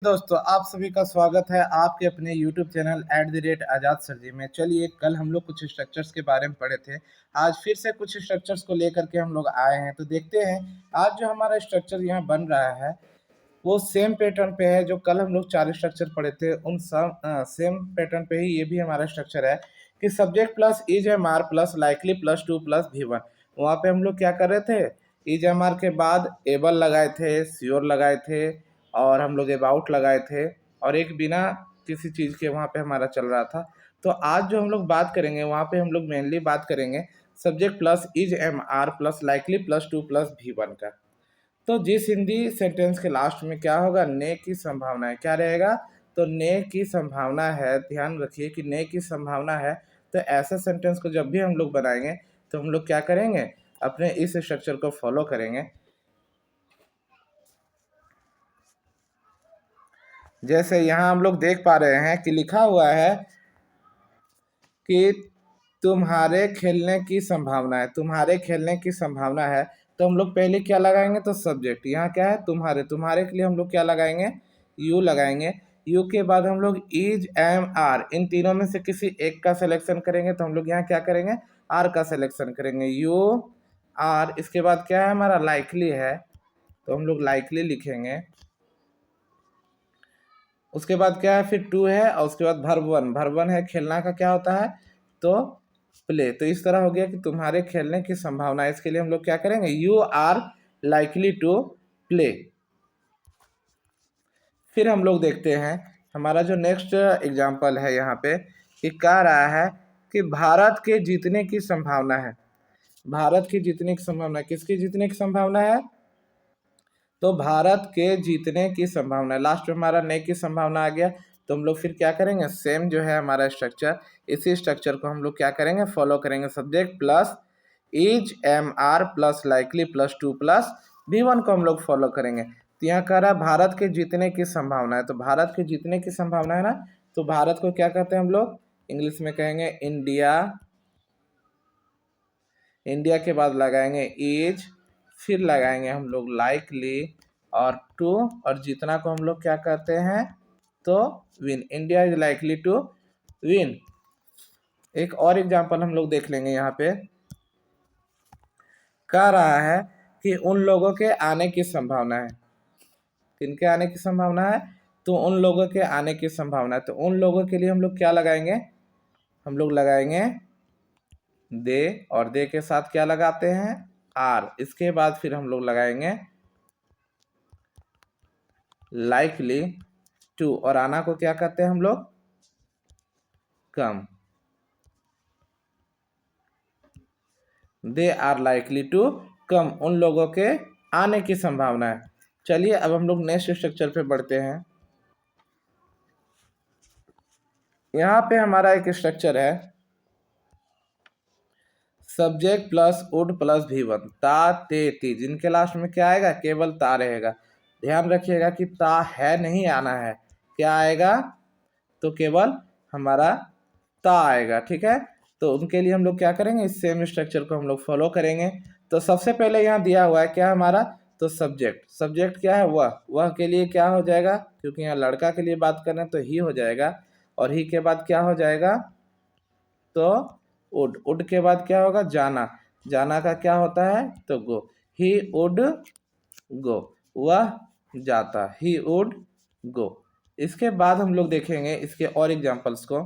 दोस्तों, आप सभी का स्वागत है आपके अपने YouTube चैनल @आजाद सर जी में। चलिए, कल हम लोग कुछ स्ट्रक्चर्स के बारे में पढ़े थे। आज फिर से कुछ स्ट्रक्चर्स को लेकर के हम लोग आए हैं, तो देखते हैं आज जो हमारा स्ट्रक्चर यहाँ बन रहा है वो सेम पैटर्न पे है। जो कल हम लोग 4 स्ट्रक्चर पढ़े थे उन सब सेम पैटर्न पे ही ये भी हमारा स्ट्रक्चर है कि subject plus is am are plus likely plus to plus V1। वहाँ पे हम लोग क्या कर रहे थे, इज एम आर के बाद एबल लगाए थे, श्योर लगाए थे और हम लोग अबाउट लगाए थे और एक बिना किसी चीज़ के वहाँ पे हमारा चल रहा था। तो आज जो हम लोग बात करेंगे वहाँ पे हम लोग मेनली बात करेंगे subject plus is am are plus likely plus to plus V1 का। तो जिस हिंदी सेंटेंस के लास्ट में क्या होगा, ने की संभावना है, क्या रहेगा, तो ने की संभावना है। ध्यान रखिए कि ने की संभावना है। तो ऐसे सेंटेंस को जब भी हम लोग बनाएंगे तो हम लोग क्या करेंगे, अपने इस स्ट्रक्चर को फॉलो करेंगे। जैसे यहाँ हम लोग देख पा रहे हैं कि लिखा हुआ है कि तुम्हारे खेलने की संभावना है, तुम्हारे खेलने की संभावना है। तो हम लोग पहले क्या लगाएंगे, तो सब्जेक्ट यहाँ क्या है, तुम्हारे। तुम्हारे के लिए हम लोग क्या लगाएंगे, यू लगाएंगे। यू के बाद हम लोग इज एम आर, इन तीनों में से किसी एक का सिलेक्शन करेंगे। तो हम लोग यहाँ क्या करेंगे, आर का सिलेक्शन करेंगे, यू आर। इसके बाद क्या है, हमारा लाइकली है, तो हम लोग लाइकली लिखेंगे। उसके बाद क्या है, फिर टू है और उसके बाद वर्ब 1। वर्ब 1 है खेलना का, क्या होता है, तो प्ले। तो इस तरह हो गया कि तुम्हारे खेलने की संभावना है। इसके लिए हम लोग क्या करेंगे, you are likely to play. फिर हम लोग देखते हैं हमारा जो नेक्स्ट एग्जाम्पल है यहाँ पे कि कह रहा है कि भारत के जीतने की संभावना है। भारत की जीतने की संभावना, किसकी जीतने की संभावना है, तो भारत के जीतने की संभावना। लास्ट में हमारा ने की संभावना आ गया। तो हम लोग फिर क्या करेंगे, सेम जो है हमारा स्ट्रक्चर, इसी स्ट्रक्चर को हम लोग क्या करेंगे, फॉलो करेंगे। Subject plus is am are plus likely plus to plus V1 को हम लोग फॉलो करेंगे। तो यहाँ कह रहा है भारत के जीतने की संभावना है। तो भारत के जीतने की संभावना है ना, तो भारत को क्या कहते हैं हम लोग, इंग्लिश में कहेंगे इंडिया। इंडिया के बाद लगाएंगे इज, फिर लगाएंगे हम लोग लाइकली और टू, और जीतना को हम लोग क्या कहते हैं, तो win. India is likely to win. एक और एग्जांपल हम लोग देख लेंगे। यहाँ पे कह रहा है कि उन लोगों के आने की संभावना है। किनके आने की संभावना है, तो उन लोगों के आने की संभावना है। तो उन लोगों के लिए हम लोग क्या लगाएंगे, हम लोग लगाएंगे दे, और दे के साथ क्या लगाते हैं, आर। इसके बाद फिर हम लोग लगाएंगे लाइकली टू, और आना को क्या कहते हैं हम लोग, come. They are likely to come, उन लोगों के आने की संभावना है। चलिए अब हम लोग नेक्स्ट स्ट्रक्चर पे बढ़ते हैं। यहाँ पे हमारा एक स्ट्रक्चर है subject plus would plus V1। ता ते ती, जिनके लास्ट में क्या आएगा, केवल ता रहेगा। ध्यान रखिएगा कि ता है नहीं आना है, क्या आएगा, तो केवल हमारा ता आएगा। ठीक है, तो उनके लिए हम लोग क्या करेंगे, इस सेम स्ट्रक्चर को हम लोग फॉलो करेंगे। तो सबसे पहले यहाँ दिया हुआ है क्या हमारा, तो सब्जेक्ट। सब्जेक्ट क्या है, वह के लिए क्या हो जाएगा, क्योंकि यहाँ लड़का के लिए बात कर रहे हैं तो ही हो जाएगा, और ही के बाद क्या हो जाएगा, तो उड। उड के बाद क्या होगा, जाना। जाना का क्या होता है, तो गो। ही उड गो, वह जाता, ही उड गो। इसके बाद हम लोग देखेंगे इसके और एग्जांपल्स को।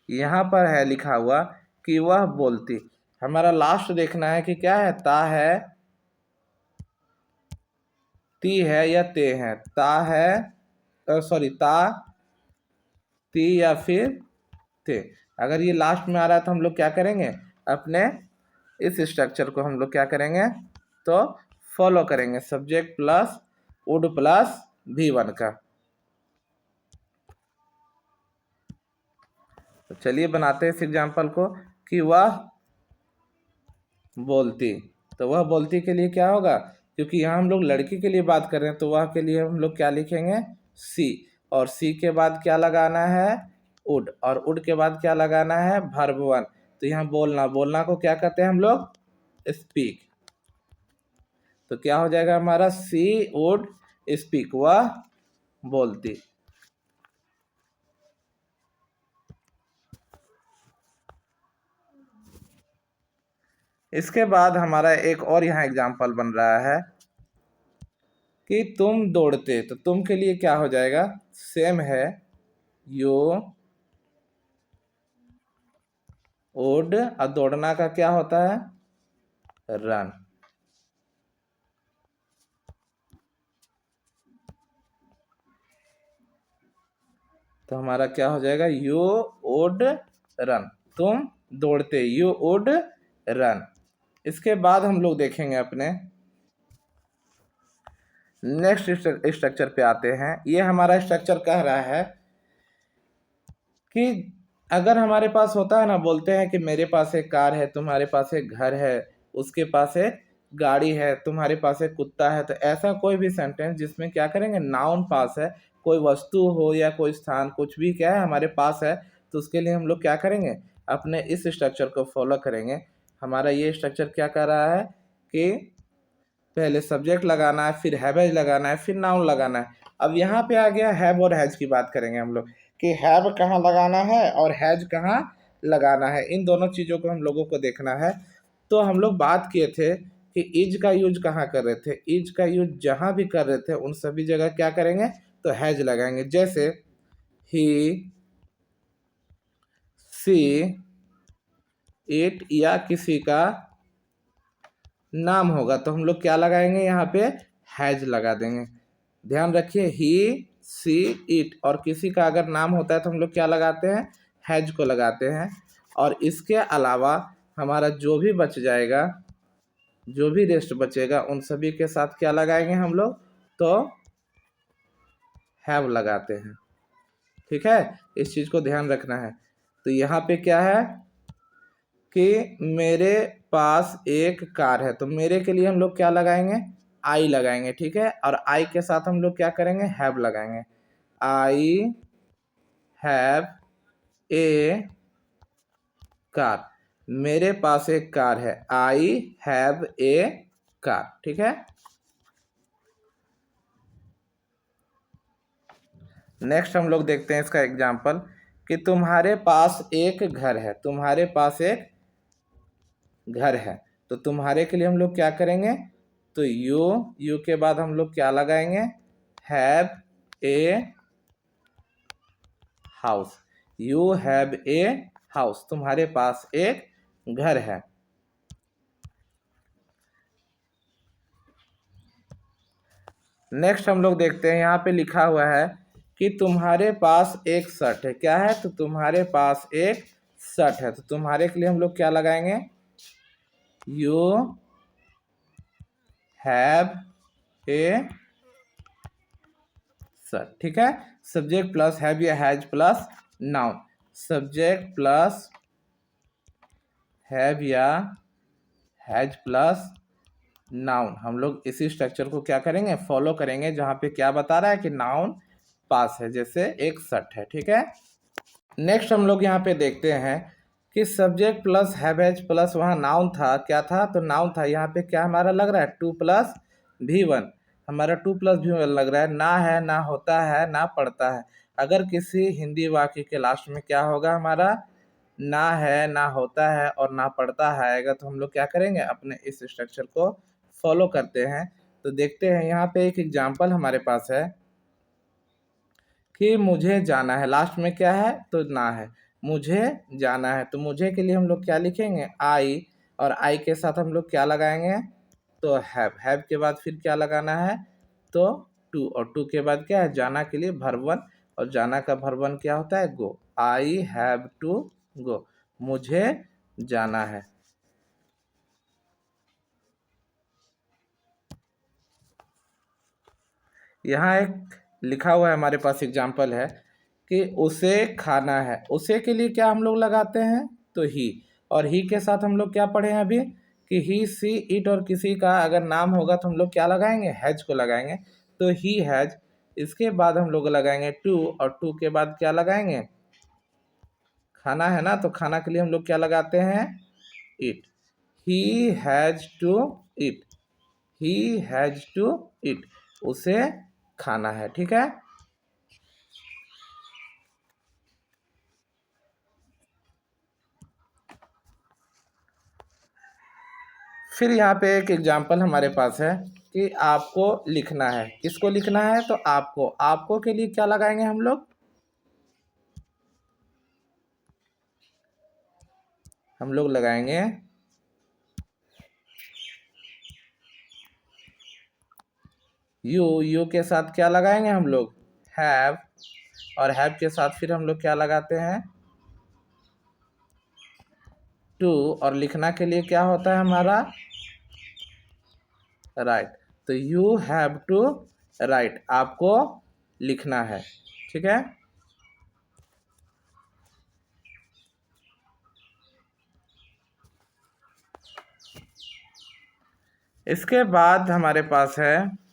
यहाँ पर है लिखा हुआ कि वह बोलती। हमारा लास्ट देखना है कि क्या है, ता है, ती है या ते है। ता है, सॉरी, ता, ती या फिर थे। अगर ये लास्ट में आ रहा है तो हम लोग क्या करेंगे, अपने इस स्ट्रक्चर को हम लोग क्या करेंगे, तो फॉलो करेंगे। Subject plus would plus V1 का। तो चलिए बनाते हैं इस एग्जाम्पल को कि वह बोलती। तो वह बोलती के लिए क्या होगा, क्योंकि यहाँ हम लोग लड़की के लिए बात कर रहे हैं तो वह के लिए हम लोग क्या लिखेंगे, सी। और सी के बाद क्या लगाना है, उड। और उड के बाद क्या लगाना है, वर्ब 1। तो यहाँ बोलना, बोलना को क्या कहते हैं हम लोग, स्पीक। तो क्या हो जाएगा हमारा सी वुड स्पीक, वह बोलती। इसके बाद हमारा एक और यहाँ एग्जाम्पल बन रहा है कि तुम दौड़ते, तो तुम के लिए क्या हो जाएगा, सेम है, यू वुड, और दौड़ना का क्या होता है, रन। तो हमारा क्या हो जाएगा, यू वुड रन, तुम दौड़ते, यू वुड रन। इसके बाद हम लोग देखेंगे अपने नेक्स्ट स्ट्रक्चर पे आते हैं। ये हमारा स्ट्रक्चर कह रहा है कि अगर हमारे पास होता है ना, बोलते हैं कि मेरे पास एक कार है, तुम्हारे पास एक घर है, उसके पास एक गाड़ी है, तुम्हारे पास एक कुत्ता है, तो ऐसा कोई भी सेंटेंस जिसमें क्या करेंगे, नाउन पास है, कोई वस्तु हो या कोई स्थान, कुछ भी क्या है हमारे पास है, तो उसके लिए हम लोग क्या करेंगे, अपने इस स्ट्रक्चर को फॉलो करेंगे। हमारा ये स्ट्रक्चर क्या कर रहा है कि पहले सब्जेक्ट लगाना है, फिर हैवेज लगाना है, फिर नाउन लगाना है। अब यहाँ पे आ गया हैव और हैज की बात करेंगे हम लोग कि हैव कहाँ लगाना है और हैज कहाँ लगाना है, इन दोनों चीज़ों को हम लोगों को देखना है। तो हम लोग बात किए थे कि इज का यूज कहाँ कर रहे थे, इज का यूज जहाँ भी कर रहे थे उन सभी जगह क्या करेंगे, तो हैज लगाएंगे। जैसे ही, सी, इट, या किसी का नाम होगा तो हम लोग क्या लगाएंगे, यहाँ पे हैज लगा देंगे। ध्यान रखिए, ही, सी, इट, और किसी का अगर नाम होता है तो हम लोग क्या लगाते हैं, हैज को लगाते हैं। और इसके अलावा हमारा जो भी बच जाएगा, जो भी रेस्ट बचेगा, उन सभी के साथ क्या लगाएंगे हम लोग, तो हैव लगाते हैं। ठीक है, इस चीज़ को ध्यान रखना है। तो यहाँ पे क्या है कि मेरे पास एक कार है, तो मेरे के लिए हम लोग क्या लगाएंगे, आई लगाएंगे। ठीक है, और आई के साथ हम लोग क्या करेंगे, हैव लगाएंगे। आई हैव ए कार, मेरे पास एक कार है, आई हैव ए कार। ठीक है, नेक्स्ट हम लोग देखते हैं इसका एग्जाम्पल कि तुम्हारे पास एक घर है, तुम्हारे पास एक घर है, तो तुम्हारे के लिए हम लोग क्या करेंगे, तो यू के बाद हम लोग क्या लगाएंगे, have a house, you have a house, तुम्हारे पास एक घर है। नेक्स्ट हम लोग देखते हैं, यहाँ पे लिखा हुआ है कि तुम्हारे पास एक शर्ट है, क्या है, तो तुम्हारे पास एक शर्ट है, तो तुम्हारे के लिए हम लोग क्या लगाएंगे, यू हैव ए शर्ट। ठीक है, सब्जेक्ट प्लस हैव या has plus noun, subject plus have या हैज प्लस नाउन, हम लोग इसी स्ट्रक्चर को क्या करेंगे, फॉलो करेंगे, जहाँ पे क्या बता रहा है कि नाउन पास है, जैसे एक शर्ट है। ठीक है, नेक्स्ट हम लोग यहाँ पे देखते हैं कि सब्जेक्ट प्लस हैवेज प्लस वहाँ नाउन था, क्या था, तो नाउन था। यहाँ पे क्या हमारा लग रहा है, टू प्लस भी वन, हमारा टू प्लस भी वन लग रहा है। ना है, ना होता है, ना पढ़ता है। अगर किसी हिंदी वाक्य के लास्ट में क्या होगा हमारा, ना है, ना होता है और ना पढ़ता है आएगा, तो हम लोग क्या करेंगे, अपने इस स्ट्रक्चर को फॉलो करते हैं। तो देखते हैं, यहाँ पे एक एग्जाम्पल हमारे पास है कि मुझे जाना है, लास्ट में क्या है, तो ना है, मुझे जाना है, तो मुझे के लिए हम लोग क्या लिखेंगे, आई, और आई के साथ हम लोग क्या लगाएंगे, तो हैव के बाद फिर क्या लगाना है, तो टू, और टू के बाद क्या है, जाना के लिए भरवन, और जाना का भरवन क्या होता है, गो, आई हैव टू गो, मुझे जाना है। यहाँ एक लिखा हुआ है हमारे पास एग्जाम्पल है कि उसे खाना है, उसे के लिए क्या हम लोग लगाते हैं, तो ही, और ही के साथ हम लोग क्या पढ़े हैं अभी कि ही, सी, इट, और किसी का अगर नाम होगा तो हम लोग क्या लगाएंगे, हैज को लगाएंगे, तो ही हैज। इसके बाद हम लोग लगाएंगे टू, और टू के बाद क्या लगाएंगे, खाना है ना, तो खाना के लिए हम लोग क्या लगाते हैं, it, he has to it, he has to eat, उसे खाना है। ठीक है, फिर यहाँ पे एक एग्जाम्पल हमारे पास है कि आपको लिखना है। किसको लिखना है? तो आपको। आपको के लिए क्या लगाएंगे हम लोग? हम लोग लगाएंगे यू के साथ क्या लगाएंगे हम लोग? हैव। और हैव के साथ फिर हम लोग क्या लगाते हैं? टू। और लिखना के लिए क्या होता है हमारा? राइट। तो यू हैव टू राइट, आपको लिखना है। ठीक है, इसके बाद हमारे पास है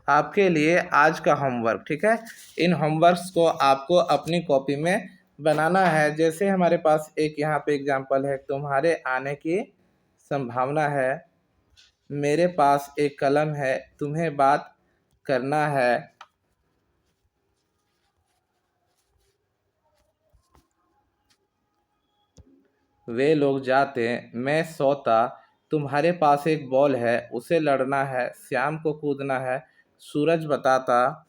आपके लिए आज का होमवर्क। ठीक है, इन होमवर्क्स को आपको अपनी कॉपी में बनाना है। जैसे हमारे पास एक यहाँ पे एग्जांपल है, तुम्हारे आने की संभावना है, मेरे पास एक कलम है, तुम्हें बात करना है, वे लोग जाते, मैं सोता, तुम्हारे पास एक बॉल है, उसे लड़ना है, श्याम को कूदना है, सूरज बताता,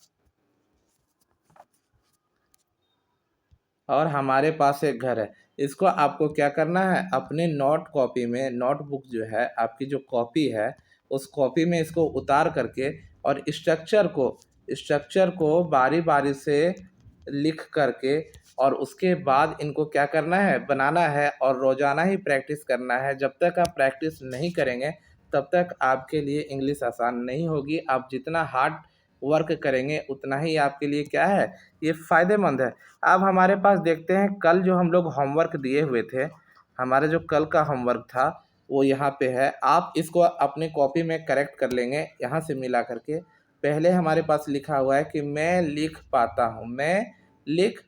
और हमारे पास एक घर है। इसको आपको क्या करना है? अपने नोट कॉपी में, नोटबुक जो है आपकी, जो कॉपी है, उस कॉपी में इसको उतार करके और स्ट्रक्चर को बारी बारी से लिख करके, और उसके बाद इनको क्या करना है? बनाना है, और रोज़ाना ही प्रैक्टिस करना है। जब तक आप प्रैक्टिस नहीं करेंगे तब तक आपके लिए इंग्लिश आसान नहीं होगी। आप जितना हार्ड वर्क करेंगे उतना ही आपके लिए क्या है? ये फ़ायदेमंद है। अब हमारे पास देखते हैं, कल जो हम लोग होमवर्क दिए हुए थे, हमारा जो कल का होमवर्क था वो यहाँ पे है। आप इसको अपनी कॉपी में करेक्ट कर लेंगे यहाँ से मिला करके। पहले हमारे पास लिखा हुआ है कि मैं लिख पाता हूँ, मैं लिख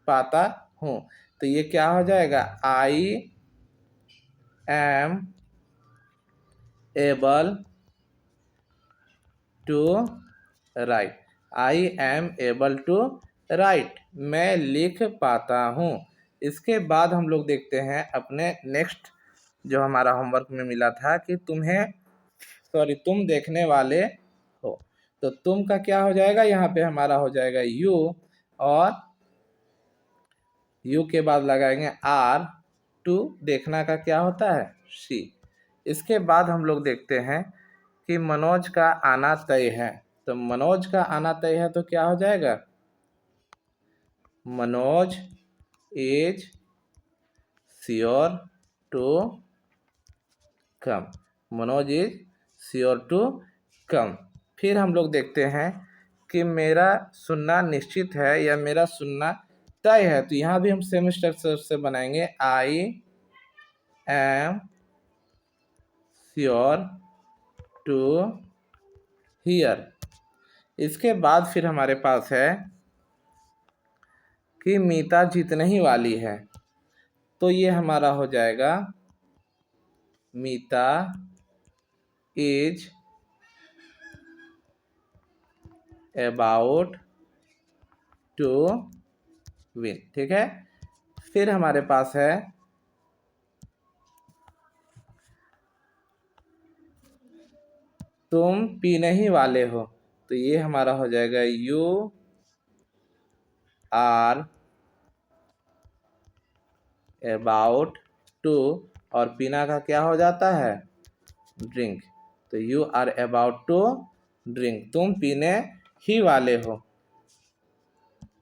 पाता हूँ। तो ये क्या हो जाएगा? I am able to write. I am able to write, मैं लिख पाता हूँ। इसके बाद हम लोग देखते हैं अपने नेक्स्ट जो हमारा होमवर्क में मिला था कि तुम देखने वाले हो। तो तुम का क्या हो जाएगा? यहाँ पे हमारा हो जाएगा यू, और यू के बाद लगाएंगे आर। टू देखना का क्या होता है? सी। इसके बाद हम लोग देखते हैं कि मनोज का आना तय है। तो मनोज का आना तय है तो क्या हो जाएगा? Manoj is sure to come. Manoj is sure to come. फिर हम लोग देखते हैं कि मेरा सुनना निश्चित है या मेरा सुनना तय है। तो यहाँ भी हम सेम स्ट्रक्चर से बनाएंगे, I am sure to hear. इसके बाद फिर हमारे पास है कि मीता जीतने ही वाली है। तो ये हमारा हो जाएगा मीता इज अबाउट टू विन। ठीक है, फिर हमारे पास है तुम पीने ही वाले हो। तो ये हमारा हो जाएगा यू आर अबाउट टू, और पीना का क्या हो जाता है? ड्रिंक। तो you are about to drink, तुम पीने ही वाले हो।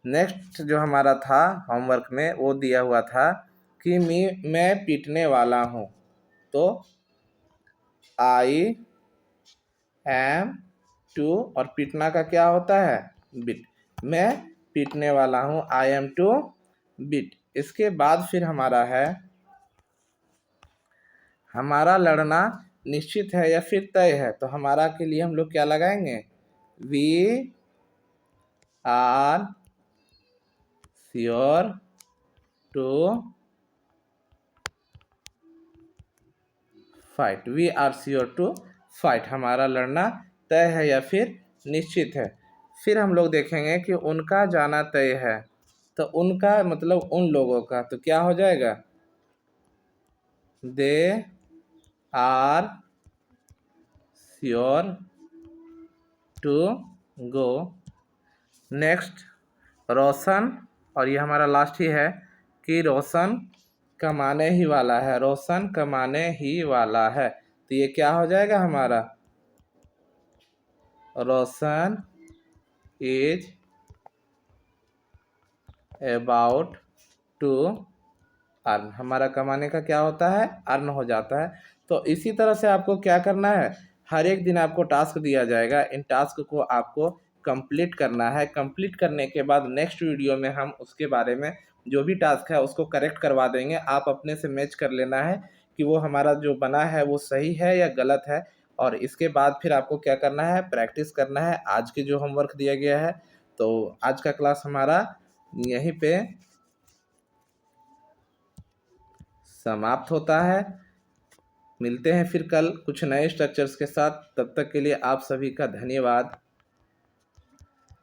नेक्स्ट जो हमारा था होमवर्क में, वो दिया हुआ था कि मैं पीटने वाला हूँ। तो आई एम टू, और पीटना का क्या होता है? बिट। मैं पीटने वाला हूँ, आई एम टू बिट। इसके बाद फिर हमारा है हमारा लड़ना निश्चित है या फिर तय है। तो हमारा के लिए हम लोग क्या लगाएंगे? We are sure to fight, we are sure to fight, हमारा लड़ना तय है या फिर निश्चित है। फिर हम लोग देखेंगे कि उनका जाना तय है, तो उनका मतलब उन लोगों का, तो क्या हो जाएगा, they are sure to go. Next Roshan, और ये हमारा लास्ट ही है कि रोशन कमाने ही वाला है, रोशन कमाने ही वाला है, तो ये क्या हो जाएगा हमारा, रोशन इज अबाउट टू अर्न, हमारा कमाने का क्या होता है, अर्न हो जाता है। तो इसी तरह से आपको क्या करना है, हर एक दिन आपको टास्क दिया जाएगा, इन टास्क को आपको कंप्लीट करना है। कंप्लीट करने के बाद नेक्स्ट वीडियो में हम उसके बारे में जो भी टास्क है उसको करेक्ट करवा देंगे। आप अपने से मैच कर लेना है कि वो हमारा जो बना है वो सही है या गलत है। और इसके बाद फिर आपको क्या करना है, प्रैक्टिस करना है आज के जो होमवर्क दिया गया है। तो आज का क्लास हमारा यहीं पे समाप्त होता है। मिलते हैं फिर कल कुछ नए स्ट्रक्चर्स के साथ, तब तक के लिए आप सभी का धन्यवाद।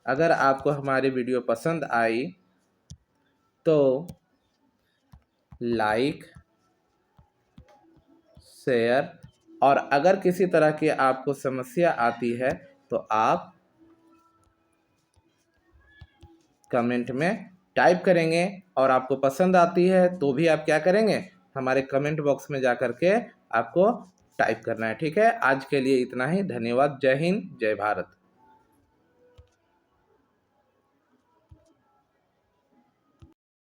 अगर आपको हमारी वीडियो पसंद आई तो लाइक, शेयर, और अगर किसी तरह की आपको समस्या आती है तो आप कमेंट में टाइप करेंगे, और आपको पसंद आती है तो भी आप क्या करेंगे, हमारे कमेंट बॉक्स में जा कर के आपको टाइप करना है। ठीक है, आज के लिए इतना ही, धन्यवाद, जय हिंद, जय भारत।